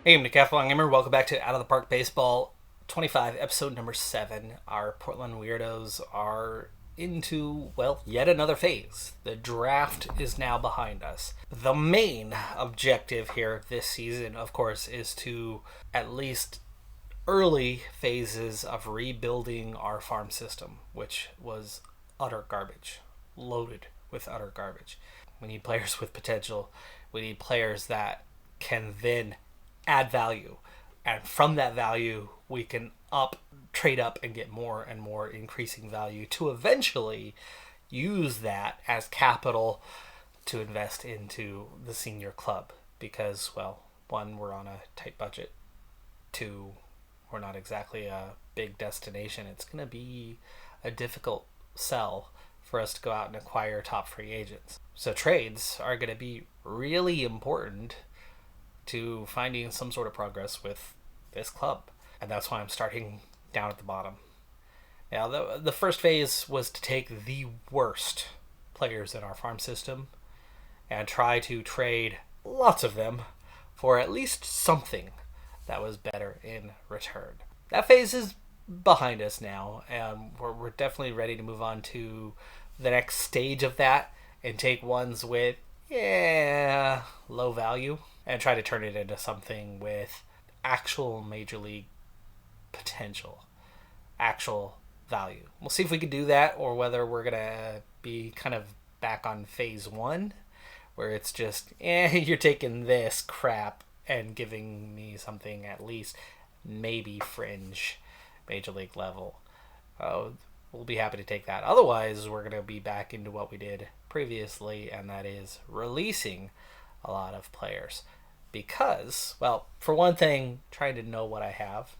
Hey, I'm Decathlon Gamer. Welcome back to Out of the Park Baseball 25, episode number 7. Our Portland Weirdos are into, well, yet another phase. The draft is now behind us. The main objective here this season, of course, is to at least early phases of rebuilding our farm system, which was utter garbage, loaded with utter garbage. We need players with potential. We need players that can then add value, and from that value we can trade up and get more and more increasing value to eventually use that as capital to invest into the senior club, because, well, one, we're on a tight budget, two, we're not exactly a big destination. It's going to be a difficult sell for us to go out and acquire top free agents, so trades are going to be really important to finding some sort of progress with this club. And that's why I'm starting down at the bottom. Now, the first phase was to take the worst players in our farm system and try to trade lots of them for at least something that was better in return. That phase is behind us now, and we're definitely ready to move on to the next stage of that and take ones with, low value, and try to turn it into something with actual major league potential, actual value. We'll see if we can do that, or whether we're going to be kind of back on phase 1, where it's just, you're taking this crap and giving me something at least maybe fringe major league level. We'll be happy to take that. Otherwise, we're going to be back into what we did previously, and that is releasing a lot of players. Because, well, for one thing, trying to know what I have.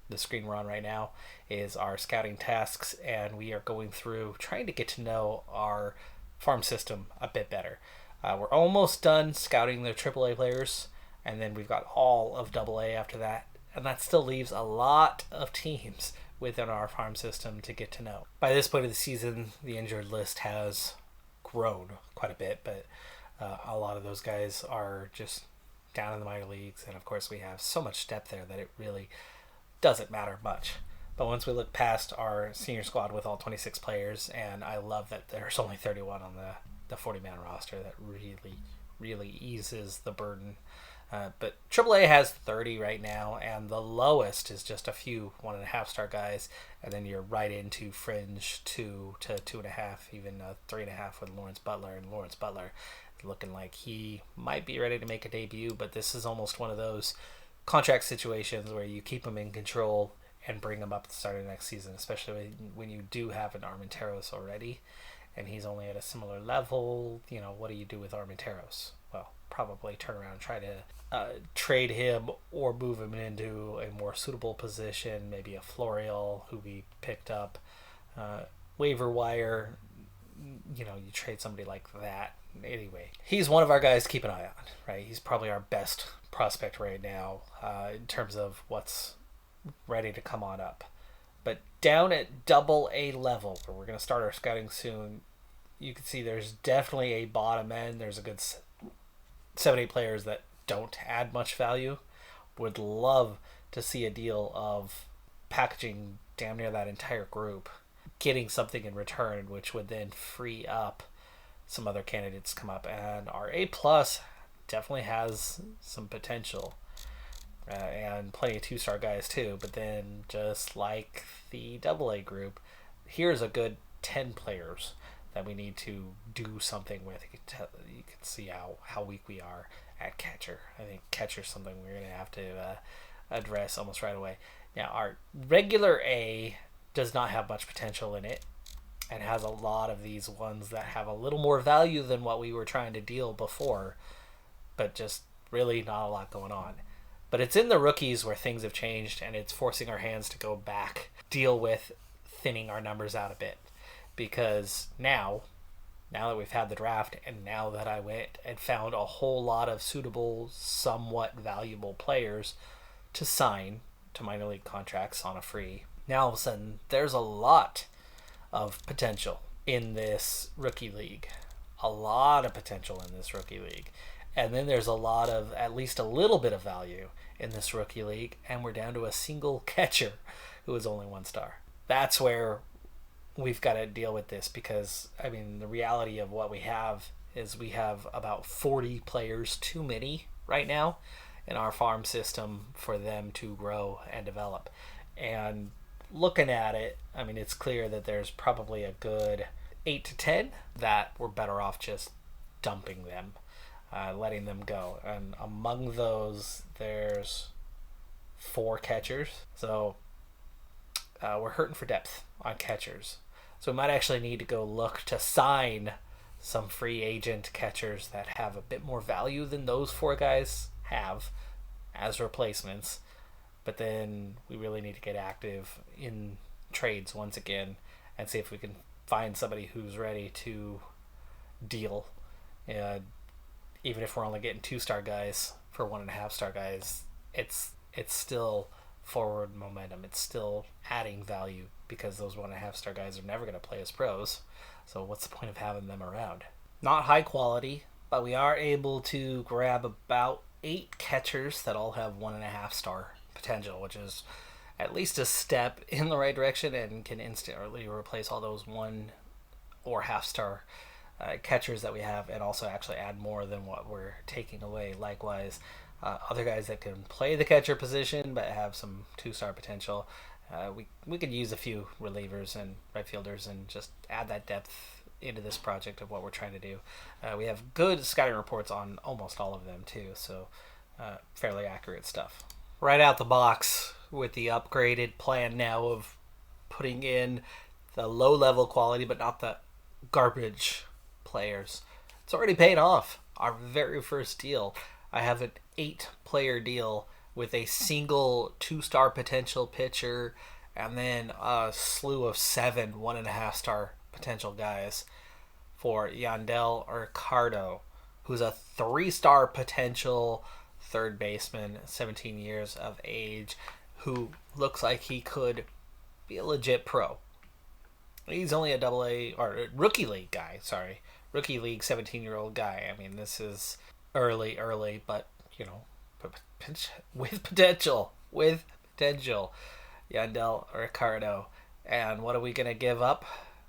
The screen we're on right now is our scouting tasks, and we are going through trying to get to know our farm system a bit better. We're almost done scouting the AAA players, and then we've got all of AA after that, and that still leaves a lot of teams within our farm system to get to know. By this point of the season, the injured list has grown quite a bit, but a lot of those guys are just down in the minor leagues, and of course we have so much depth there that it really doesn't matter much. But once we look past our senior squad with all 26 players, and I love that there's only 31 on the 40-man roster, that really eases the burden. But AAA has 30 right now, and the lowest is just a few 1.5-star guys, and then you're right into fringe 2 to 2.5, even 3.5 with Lawrence Butler, and Lawrence Butler looking like he might be ready to make a debut, but this is almost one of those contract situations where you keep him in control and bring him up at the start of the next season, especially when you do have an Armenteros already, and he's only at a similar level. What do you do with Armenteros? Well, probably turn around and try to trade him or move him into a more suitable position, maybe a Florial who we picked up, waiver wire, you trade somebody like that. Anyway, he's one of our guys to keep an eye on, right? He's probably our best prospect right now in terms of what's ready to come on up. But down at AA level, where we're going to start our scouting soon, you can see there's definitely a bottom end. There's a good 7-8 players that don't add much value. Would love to see a deal of packaging damn near that entire group, getting something in return, which would then free up some other candidates come up. And our A+ definitely has some potential, and plenty of 2-star guys too. But then, just like the AA group, here's a good 10 players that we need to do something with. You can see how weak we are at catcher. I think catcher's something we're going to have to address almost right away. Now, our regular A does not have much potential in it, and has a lot of these ones that have a little more value than what we were trying to deal before, but just really not a lot going on. But it's in the rookies where things have changed, and it's forcing our hands to go back, deal with thinning our numbers out a bit. Because now that we've had the draft, and now that I went and found a whole lot of suitable, somewhat valuable players to sign to minor league contracts on a free, now all of a sudden there's a lot of potential in this rookie league. A lot of potential in this rookie league. And then there's a lot of, at least a little bit of value in this rookie league, and we're down to a single catcher who is only 1-star. That's where we've got to deal with this, because, I mean, the reality of what we have is we have about 40 players too many right now in our farm system for them to grow and develop. And looking at it, I mean, it's clear that there's probably a good 8 to 10 that we're better off just dumping them, letting them go. And among those, there's 4 catchers. So we're hurting for depth on catchers. So we might actually need to go look to sign some free agent catchers that have a bit more value than those 4 guys have as replacements. But then we really need to get active in trades once again and see if we can find somebody who's ready to deal. Even if we're only getting 2-star guys for 1.5-star guys, it's still forward momentum. It's still adding value, because those 1.5-star guys are never going to play as pros. So what's the point of having them around? Not high quality, but we are able to grab about 8 catchers that all have 1.5-star potential, which is at least a step in the right direction and can instantly replace all those 1 or half-star catchers that we have, and also actually add more than what we're taking away. Likewise, other guys that can play the catcher position but have some 2-star potential. We could use a few relievers and right fielders and just add that depth into this project of what we're trying to do. We have good scouting reports on almost all of them too, so fairly accurate stuff. Right out the box with the upgraded plan now of putting in the low-level quality but not the garbage players. It's already paid off. Our very first deal, I have an 8-player deal with a single 2-star potential pitcher and then a slew of 7 1.5-star potential guys for Yandel Ricardo, who's a 3-star potential third baseman, 17 years of age, who looks like he could be a legit pro. He's only a AA or rookie league guy, rookie league 17-year-old guy. I mean, this is early, but you know, with potential, Yandel Ricardo. And what are we gonna give up?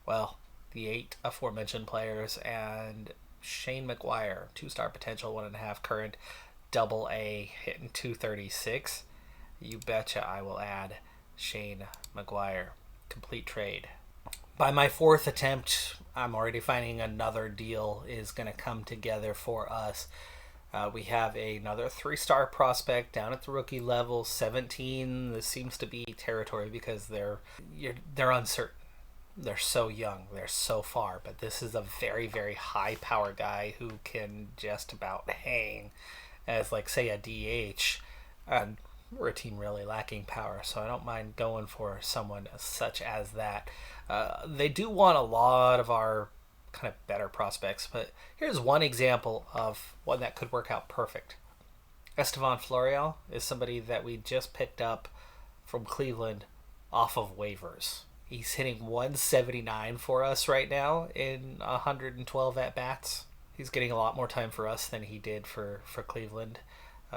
Well, the 8 aforementioned players and Shane McGuire, 2-star potential, 1.5 current, AA, hitting 236. You betcha I will add Shane McGuire. Complete trade. By my 4th attempt, I'm already finding another deal is going to come together for us. We have another 3-star prospect down at the rookie level, 17. This seems to be territory because they're uncertain. They're so young. They're so far. But this is a very, very high power guy who can just about hang as, like, say, a DH. And we're a team really lacking power, so I don't mind going for someone such as that. They do want a lot of our kind of better prospects, but here's one example of one that could work out perfect. Estevan Florial is somebody that we just picked up from Cleveland off of waivers. He's hitting 179 for us right now in 112 at-bats. He's getting a lot more time for us than he did for Cleveland.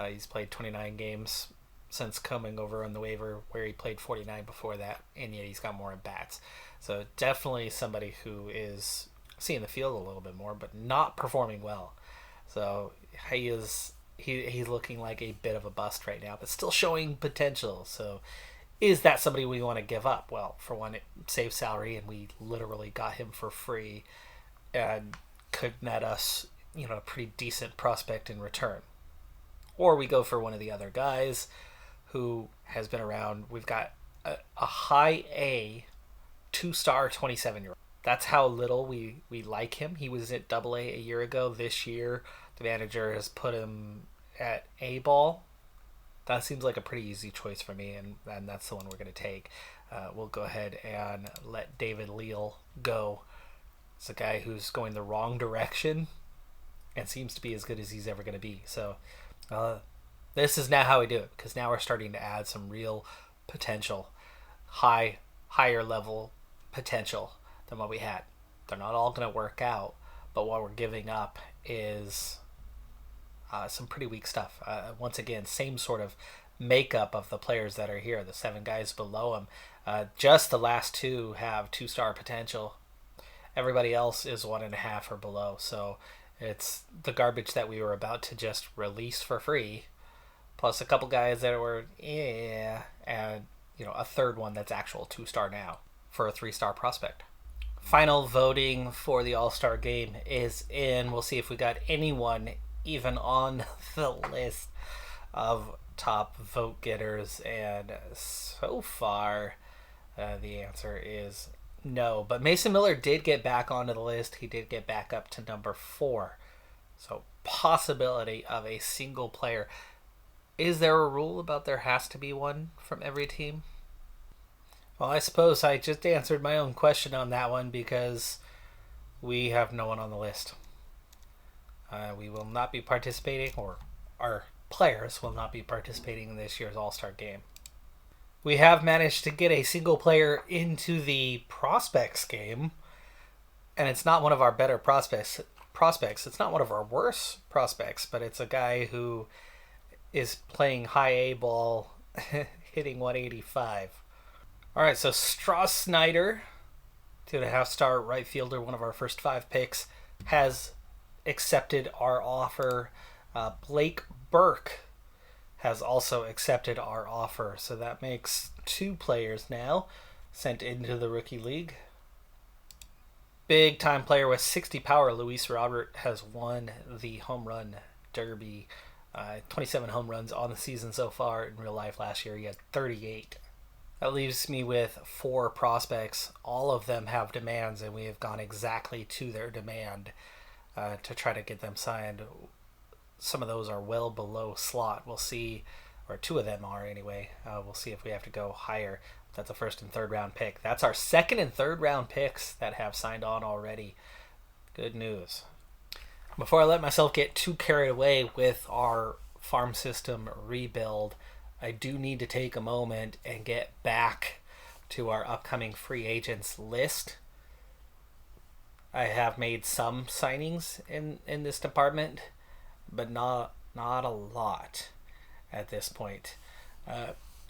He's played 29 games since coming over on the waiver, where he played 49 before that, and yet he's got more at-bats. So definitely somebody who is seeing the field a little bit more, but not performing well. So he's looking like a bit of a bust right now, but still showing potential. So is that somebody we want to give up? Well, for one, it saves salary, and we literally got him for free and could net us, a pretty decent prospect in return. Or we go for one of the other guys who has been around. We've got a high A 2-star 27-year-old. That's how little we like him. He was at AA a year ago. This year, the manager has put him at A ball. That seems like a pretty easy choice for me, and that's the one we're going to take. We'll go ahead and let David Leal go. It's a guy who's going the wrong direction and seems to be as good as he's ever going to be. So this is now how we do it, because now we're starting to add some real potential, higher level potential than what we had. They're not all going to work out, but what we're giving up is some pretty weak stuff. Once again, same sort of makeup of the players that are here. The 7 guys below them. Just the last 2 have 2-star potential. Everybody else is 1.5 or below. So it's the garbage that we were about to just release for free, plus a couple guys that were and a third one that's actual 2-star now for a 3-star prospect. Final voting for the All-Star game is in. We'll see if we got anyone even on the list of top vote getters, and so far the answer is no. But Mason Miller did get back onto the list. He did get back up to number 4. So possibility of a single player. Is there a rule about there has to be one from every team? Well, I suppose I just answered my own question on that one, because we have no one on the list. We will not be participating, or our players will not be participating in this year's All-Star game. We have managed to get a single player into the prospects game, and it's not one of our better prospects. It's not one of our worst prospects, but it's a guy who is playing high A ball, hitting 185. All right, so Strauss Snyder, 2.5-star right fielder, one of our first 5 picks, has accepted our offer. Blake Burke has also accepted our offer. So that makes 2 players now sent into the Rookie League. Big time player with 60 power, Luis Robert, has won the home run derby. 27 home runs on the season so far. In real life last year he had 38. That leaves me with 4 prospects. All of them have demands, and we have gone exactly to their demand to try to get them signed. Some of those are well below slot. We'll see, or 2 of them are anyway. We'll see if we have to go higher. That's a 1st and 3rd round pick. That's our 2nd and 3rd round picks that have signed on already. Good news. Before I let myself get too carried away with our farm system rebuild, I do need to take a moment and get back to our upcoming free agents list. I have made some signings in this department, but not a lot at this point.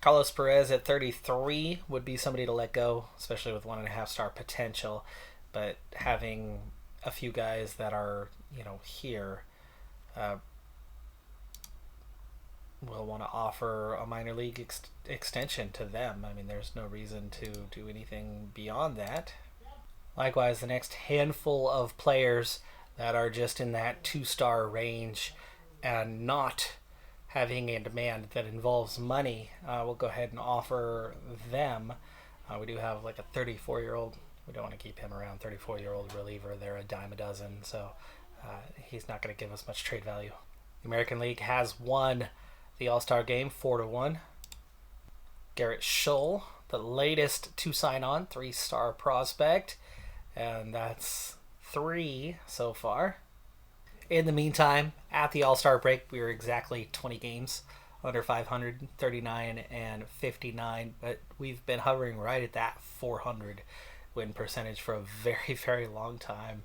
Carlos Perez at 33 would be somebody to let go, especially with 1.5-star potential, but having a few guys that are here, we'll want to offer a minor league extension to them. I mean, there's no reason to do anything beyond that. Likewise, the next handful of players that are just in that 2-star range and not having a demand that involves money, we'll go ahead and offer them. We do have like a 34-year-old. We don't want to keep him around. 34-year-old reliever. They're a dime a dozen, so he's not going to give us much trade value. The American League has won the All-Star game 4-1. Garrett Schull, the latest to sign on, 3-star prospect, and that's 3 so far. In the meantime, at the All-Star break, we were exactly 20 games under 500, 39 and 59, but we've been hovering right at that 400 win percentage for a very, very long time,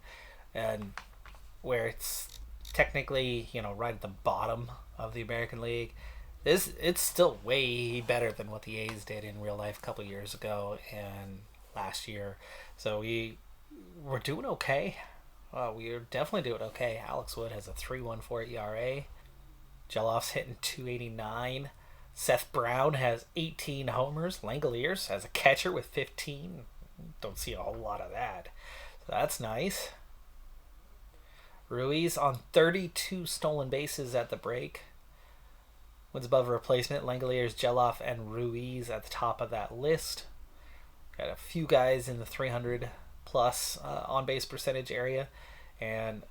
and where it's technically, right at the bottom of the American League, it's still way better than what the A's did in real life a couple years ago and last year. So we're doing okay. We're definitely doing okay. Alex Wood has a 3.14 ERA. Geloff's hitting 289. Seth Brown has 18 homers. Langoliers has a catcher with 15. Don't see a whole lot of that. So that's nice. Ruiz on 32 stolen bases at the break. Wins above replacement. Langoliers, Geloff, and Ruiz at the top of that list. Got a few guys in the 300 plus on base percentage area, and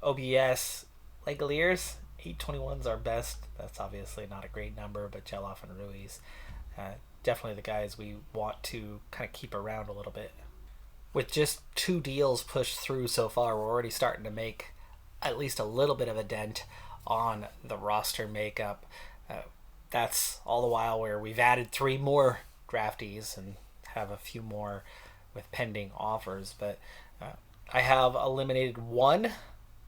OBS, Langoliers 821's our best. That's obviously not a great number, but Geloff and Ruiz definitely the guys we want to kind of keep around a little bit. With just 2 deals pushed through so far, we're already starting to make at least a little bit of a dent on the roster makeup. That's all the while where we've added 3 more draftees and have a few more with pending offers. But I have eliminated 1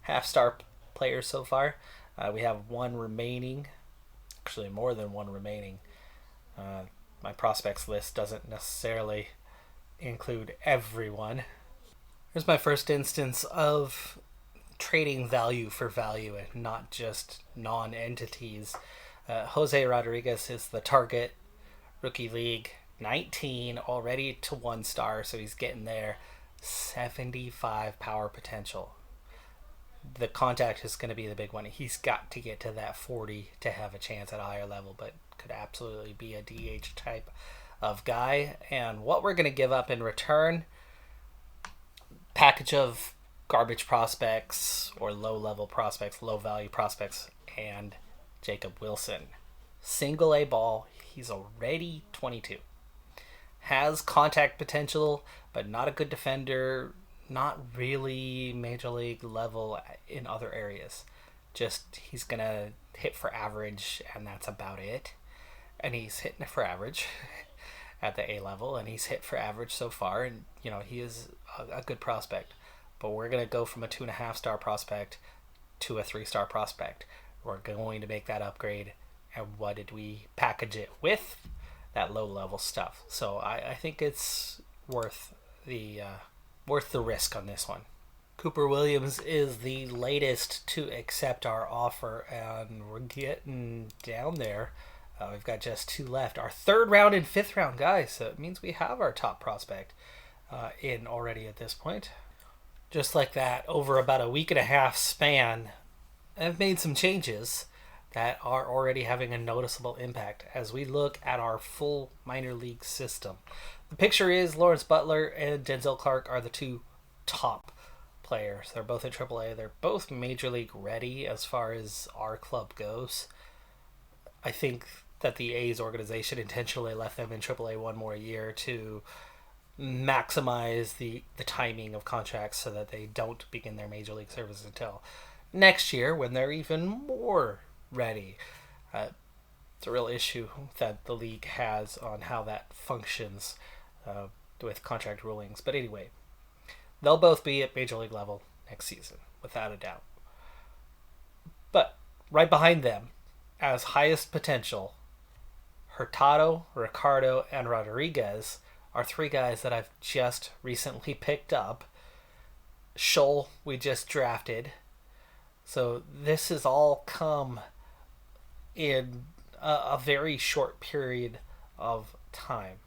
half-star players so far. We have one remaining, actually more than one remaining. My prospects list doesn't necessarily include everyone. Here's my first instance of trading value for value and not just non-entities. Jose Rodriguez is the target. Rookie League 19, already to 1-star, so he's getting there. 75 power potential. The contact is going to be the big one. He's got to get to that 40 to have a chance at a higher level, but could absolutely be a DH type of guy. And what we're going to give up in return, package of garbage prospects or low-level prospects, low-value prospects, and Jacob Wilson. Single A ball. He's already 22. Has contact potential, but not a good defender. Not really major league level in other areas. Just he's going to hit for average, and that's about it. And he's hitting for average at the A level, and he's hit for average so far. And, he is a good prospect. But we're going to go from a 2.5-star prospect to a 3-star prospect. We're going to make that upgrade. And what did we package it with? That low-level stuff. So I think it's worth the risk on this one. Cooper Williams is the latest to accept our offer, and we're getting down there. We've got just 2 left. Our 3rd round and 5th round guys. So it means we have our top prospect in already at this point. Just like that, over about a week and a half span, I've made some changes that are already having a noticeable impact as we look at our full minor league system. The picture is Lawrence Butler and Denzel Clark are the 2 top players. They're both in AAA. They're both major league ready as far as our club goes. I think that the A's organization intentionally left them in AAA one more year to maximize the timing of contracts so that they don't begin their major league service until next year when they're even more ready. It's a real issue that the league has on how that functions with contract rulings. But anyway, they'll both be at major league level next season, without a doubt. But right behind them, as highest potential, Hurtado, Ricardo, and Rodriguez are 3 guys that I've just recently picked up. Scholl, we just drafted. So this has all come in a very short period of time.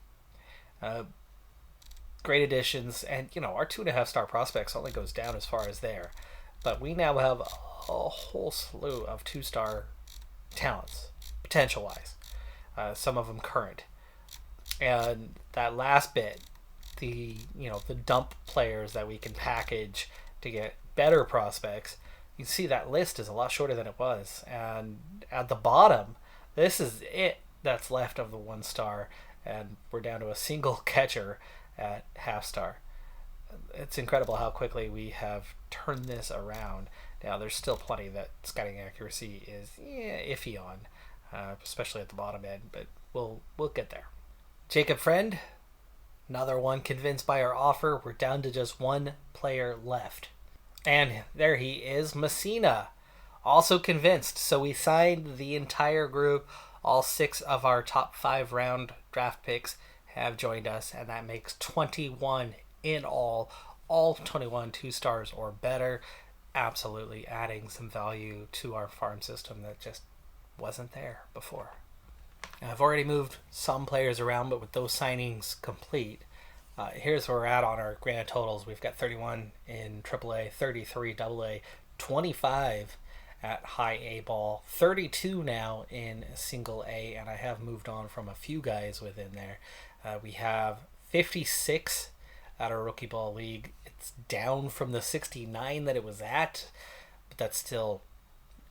Great additions, and our 2.5-star prospects only goes down as far as there. But we now have a whole slew of 2-star talents, potential-wise. Some of them current. And that last bit, the dump players that we can package to get better prospects, you see that list is a lot shorter than it was. And at the bottom, this is it that's left of the 1-star, and we're down to a single catcher at half-star. It's incredible how quickly we have turned this around. Now, there's still plenty that scouting accuracy is iffy on, especially at the bottom end, but we'll get there. Jacob Friend, another one convinced by our offer. We're down to just 1 player left. And there he is, Messina, also convinced. So we signed the entire group. All 6 of our top 5 round draft picks have joined us, and that makes 21 in all 21 2-stars or better. Absolutely adding some value to our farm system that just wasn't there before. Now, I've already moved some players around, but with those signings complete, here's where we're at on our grand totals. We've got 31 in AAA, 33 AA, 25 at high A ball, 32 now in single A, and I have moved on from a few guys within there. We have 56 at our rookie ball league. It's down from the 69 that it was at, but that's still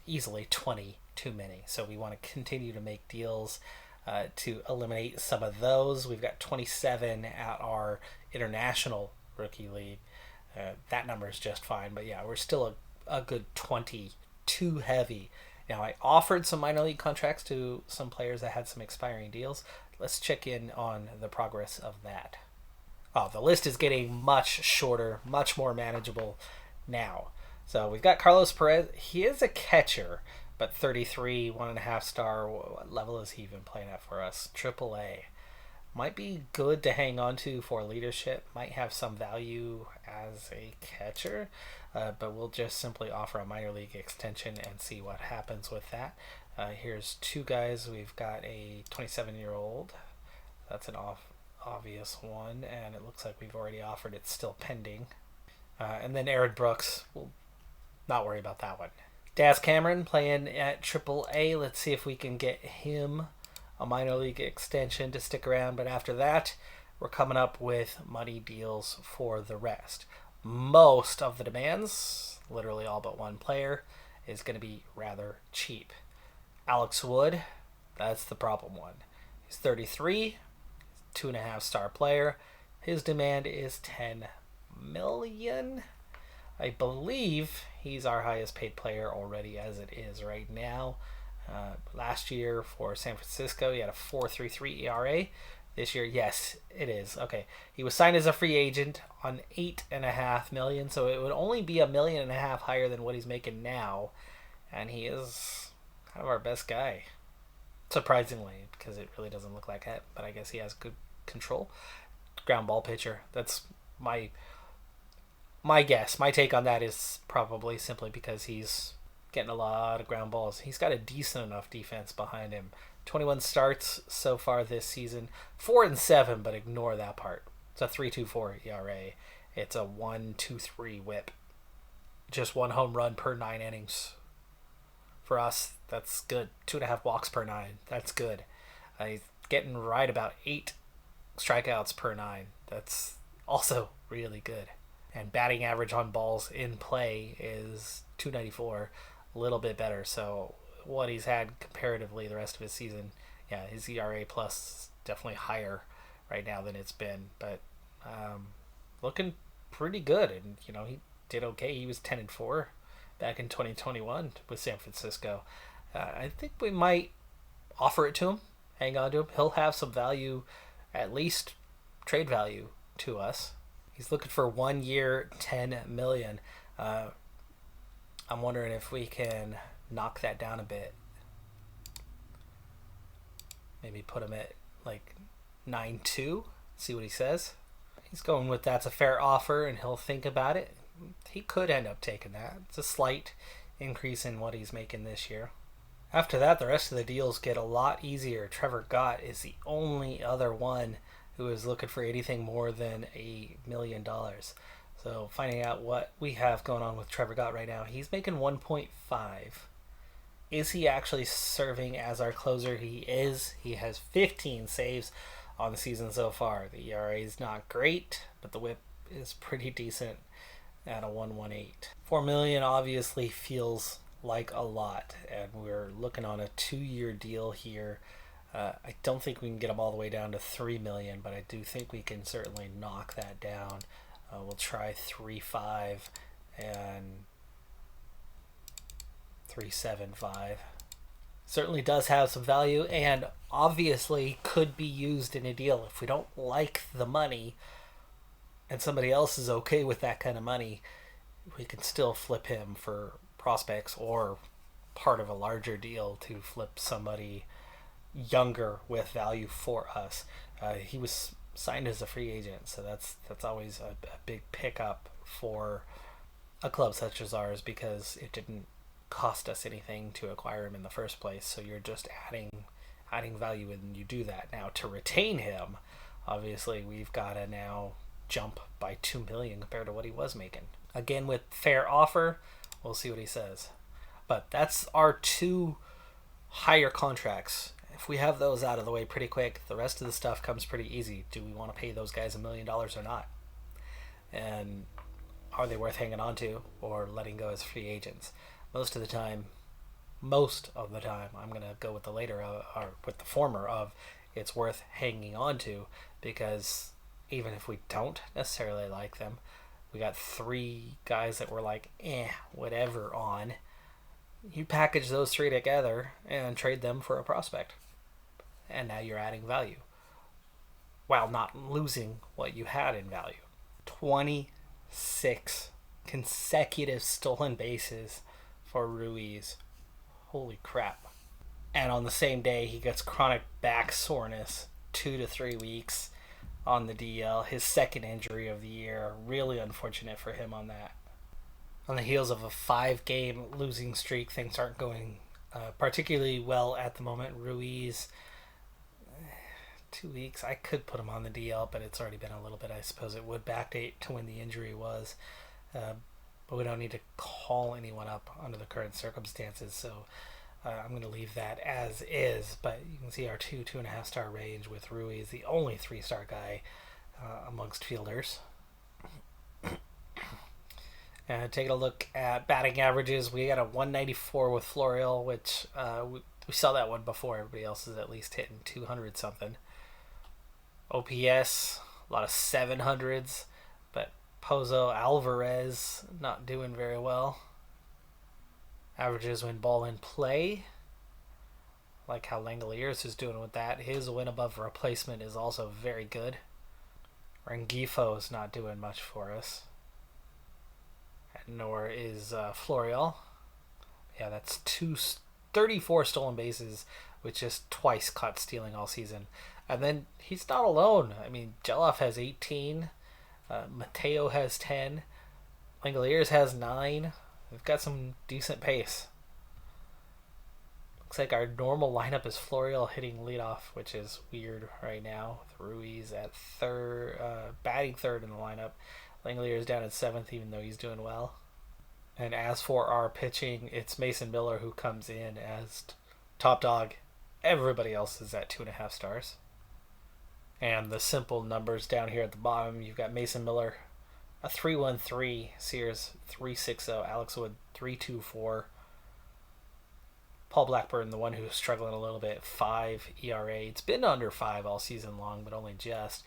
easily 20 too many. So we want to continue to make deals to eliminate some of those. We've got 27 at our international rookie league. That number is just fine, but yeah, we're still a good 20 too heavy. Now, I offered some minor league contracts to some players that had some expiring deals. Let's check in on the progress of that. Oh, the list is getting much shorter, much more manageable now. So we've got Carlos Perez. He is a catcher, but 33, 1.5 star. What level is he even playing at for us? AAA. Might be good to hang on to for leadership. Might have some value as a catcher, but we'll just simply offer a minor league extension and see what happens with that. Here's two guys. We've got a 27-year-old. That's an obvious one, and it looks like we've already offered. It's still pending. And then Aaron Brooks. We'll not worry about that one. Daz Cameron playing at AAA. Let's see if we can get him a minor league extension to stick around. But after that, we're coming up with money deals for the rest. Most of the demands, literally all but one player, is going to be rather cheap. Alex Wood, that's the problem one. He's 33, 2.5 star player. His demand is $10 million. I believe he's our highest paid player already as it is right now. Last year for San Francisco, he had a 4.33 ERA. This year, yes, it is. Okay, he was signed as a free agent on $8.5 million, so it would only be $1.5 million higher than what he's making now, and he is kind of our best guy, surprisingly, because it really doesn't look like it. But I guess he has good control. Ground ball pitcher. That's my guess. My take on that is probably simply because he's getting a lot of ground balls. He's got a decent enough defense behind him. 21 starts so far this season. 4-7, but ignore that part. It's a 3.24 ERA. It's a 1.23 WHIP. Just one home run per 9 innings. For us, that's good. 2.5 walks per 9. That's good. He's getting right about 8 strikeouts per 9. That's also really good. And batting average on balls in play is 294, a little bit better. So what he's had comparatively the rest of his season, yeah, his ERA plus is definitely higher right now than it's been. But looking pretty good, and he did okay. He was 10-4 back in 2021 with San Francisco. I think we might offer it to him, hang on to him. He'll have some value, at least trade value to us. He's looking for 1 year, $10 million. I'm wondering if we can knock that down a bit. Maybe put him at like 9.2. See what he says. He's going with that's a fair offer, and he'll think about it. He could end up taking that. It's a slight increase in what he's making this year. After that, the rest of the deals get a lot easier. Trevor Gott is the only other one who is looking for anything more than $1 million. So finding out what we have going on with Trevor Gott right now, he's making 1.5. Is he actually serving as our closer? He is. He has 15 saves on the season so far. The ERA is not great, but the WHIP is pretty decent at a 1.18. $4 million obviously feels like a lot, and we're looking on a 2-year deal here. I don't think we can get them all the way down to $3 million, but I do think we can certainly knock that down. We'll try 3.5 and 3.75. Certainly does have some value, and obviously could be used in a deal. If we don't like the money and somebody else is okay with that kind of money, we can still flip him for prospects or part of a larger deal to flip somebody younger with value for us. He was signed as a free agent, so that's always a big pickup for a club such as ours, because it didn't cost us anything to acquire him in the first place. So you're just adding value, and you do that. Now to retain him, obviously we've got to now jump by $2 million compared to what he was making. Again, with fair offer, we'll see what he says. But that's our 2 higher contracts. If we have those out of the way pretty quick, the rest of the stuff comes pretty easy. Do we want to pay those guys $1 million or not? And are they worth hanging on to or letting go as free agents? Most of the time, I'm going to go with the later, or with the former of it's worth hanging on to, because even if we don't necessarily like them, we got 3 guys that we're like, whatever on. You package those 3 together and trade them for a prospect. And now you're adding value while not losing what you had in value. 26 consecutive stolen bases for Ruiz. Holy crap. And on the same day, he gets chronic back soreness, 2 to 3 weeks on the DL. His second injury of the year. Really unfortunate for him on that. On the heels of a 5-game losing streak, things aren't going particularly well at the moment. Ruiz, 2 weeks. I could put him on the DL, but it's already been a little bit. I suppose it would backdate to when the injury was. But we don't need to call anyone up under the current circumstances, so I'm going to leave that as is. But you can see our 2.5 star range with Ruiz, the only 3-star guy amongst fielders. And taking a look at batting averages, we got a 194 with Florial, which we saw that one before. Everybody else is at least hitting 200 something. OPS, a lot of 700s, but Pozo Alvarez not doing very well. Averages when ball in play, like how Langoliers is doing with that. His win above replacement is also very good. Rengifo is not doing much for us. Nor is Florial. Yeah, that's 34 stolen bases, with just twice caught stealing all season. And then he's not alone. I mean, Geloff has 18. Mateo has 10. Langoliers has 9. We've got some decent pace. Looks like our normal lineup is Florial hitting leadoff, which is weird right now, with Ruiz at third, batting third in the lineup. Langoliers down at 7th, even though he's doing well. And as for our pitching, it's Mason Miller who comes in as top dog. Everybody else is at 2.5 stars. And the simple numbers down here at the bottom, you've got Mason Miller, a 3.13, Sears 3.60, Alex Wood 3.24, Paul Blackburn, the one who's struggling a little bit, 5 ERA. It's been under 5 all season long, but only just.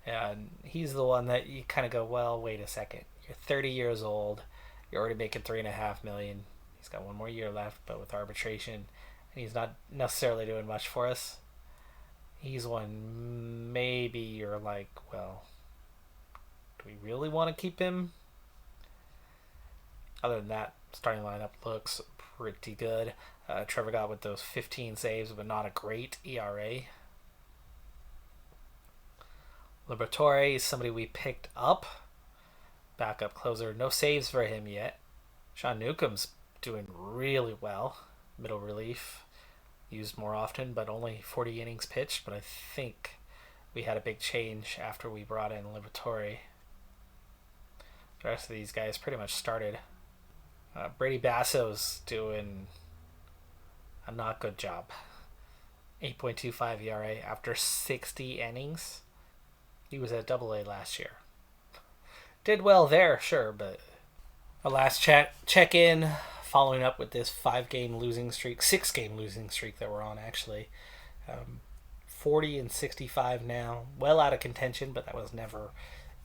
And he's the one that you kind of go, well, wait a second. You're 30 years old. You're already making $3.5 million. He's got one more year left, but with arbitration, and he's not necessarily doing much for us. He's one maybe you're like, well, do we really want to keep him? Other than that, starting lineup looks pretty good. Trevor got with those 15 saves, but not a great ERA. Liberatore is somebody we picked up. Backup closer. No saves for him yet. Sean Newcomb's doing really well. Middle relief. Used more often, but only 40 innings pitched. But I think we had a big change after we brought in Liberatore. The rest of these guys pretty much started. Brady Basso's doing a not good job. 8.25 ERA after 60 innings. He was at AA last year. Did well there, sure, but a last check-in following up with this 6-game losing streak that we're on, actually. 40-65 now. Well out of contention, but that was never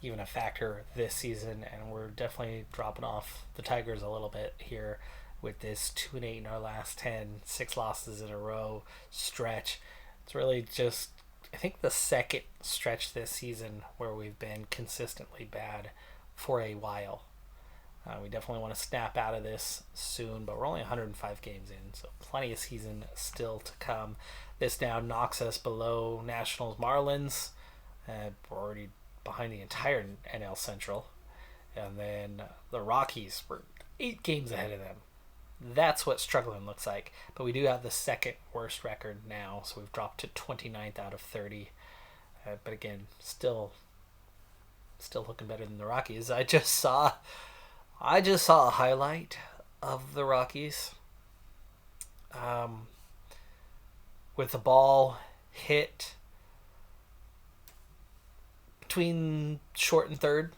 even a factor this season, and we're definitely dropping off the Tigers a little bit here with this 2-8 in our last 10, 6 losses in a row stretch. It's really just, I think, the second stretch this season where we've been consistently bad for a while. We definitely want to snap out of this soon, but we're only 105 games in, so plenty of season still to come. This now knocks us below Nationals Marlins. We're already behind the entire NL Central. And then the Rockies, we're 8 games ahead of them. That's what struggling looks like. But we do have the second worst record now, so we've dropped to 29th out of 30. But again, still looking better than the Rockies. I just saw a highlight of the Rockies with the ball hit between short and third.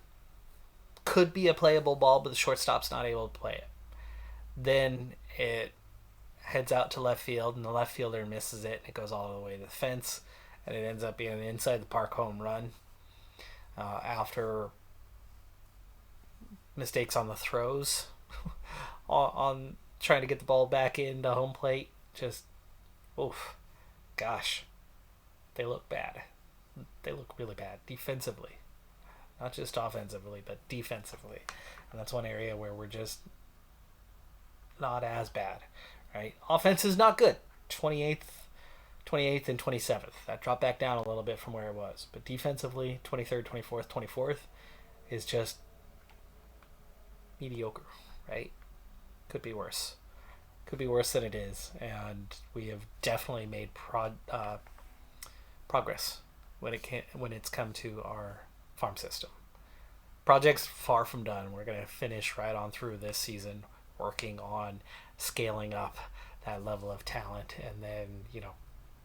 Could be a playable ball, but the shortstop's not able to play it. Then it heads out to left field, and the left fielder misses it. It goes all the way to the fence, and it ends up being an inside the park home run. After mistakes on the throws, on trying to get the ball back into home plate, just, oof, gosh, they look bad. They look really bad defensively. not just offensively, but defensively. And that's one area where we're just not as bad, right? Offense is not good. 28th and 27th. That dropped back down a little bit from where it was. But defensively, 23rd, 24th, 24th is just mediocre, right? Could be worse. Could be worse than it is. And we have definitely made progress when it's come to our farm system. Project's far from done. We're going to finish right on through this season working on scaling up that level of talent, and then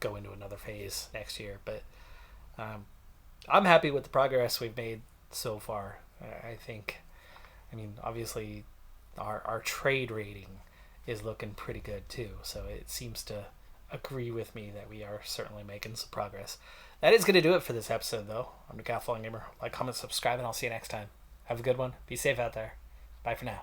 go into another phase next year. But I'm happy with the progress we've made so far. I think, obviously our trade rating is looking pretty good too, so it seems to agree with me that we are certainly making some progress. That is going to do it for this episode, though. I'm Decathlon Gamer. Like, comment, subscribe, and I'll see you next time. Have a good one. Be safe out there. Bye for now.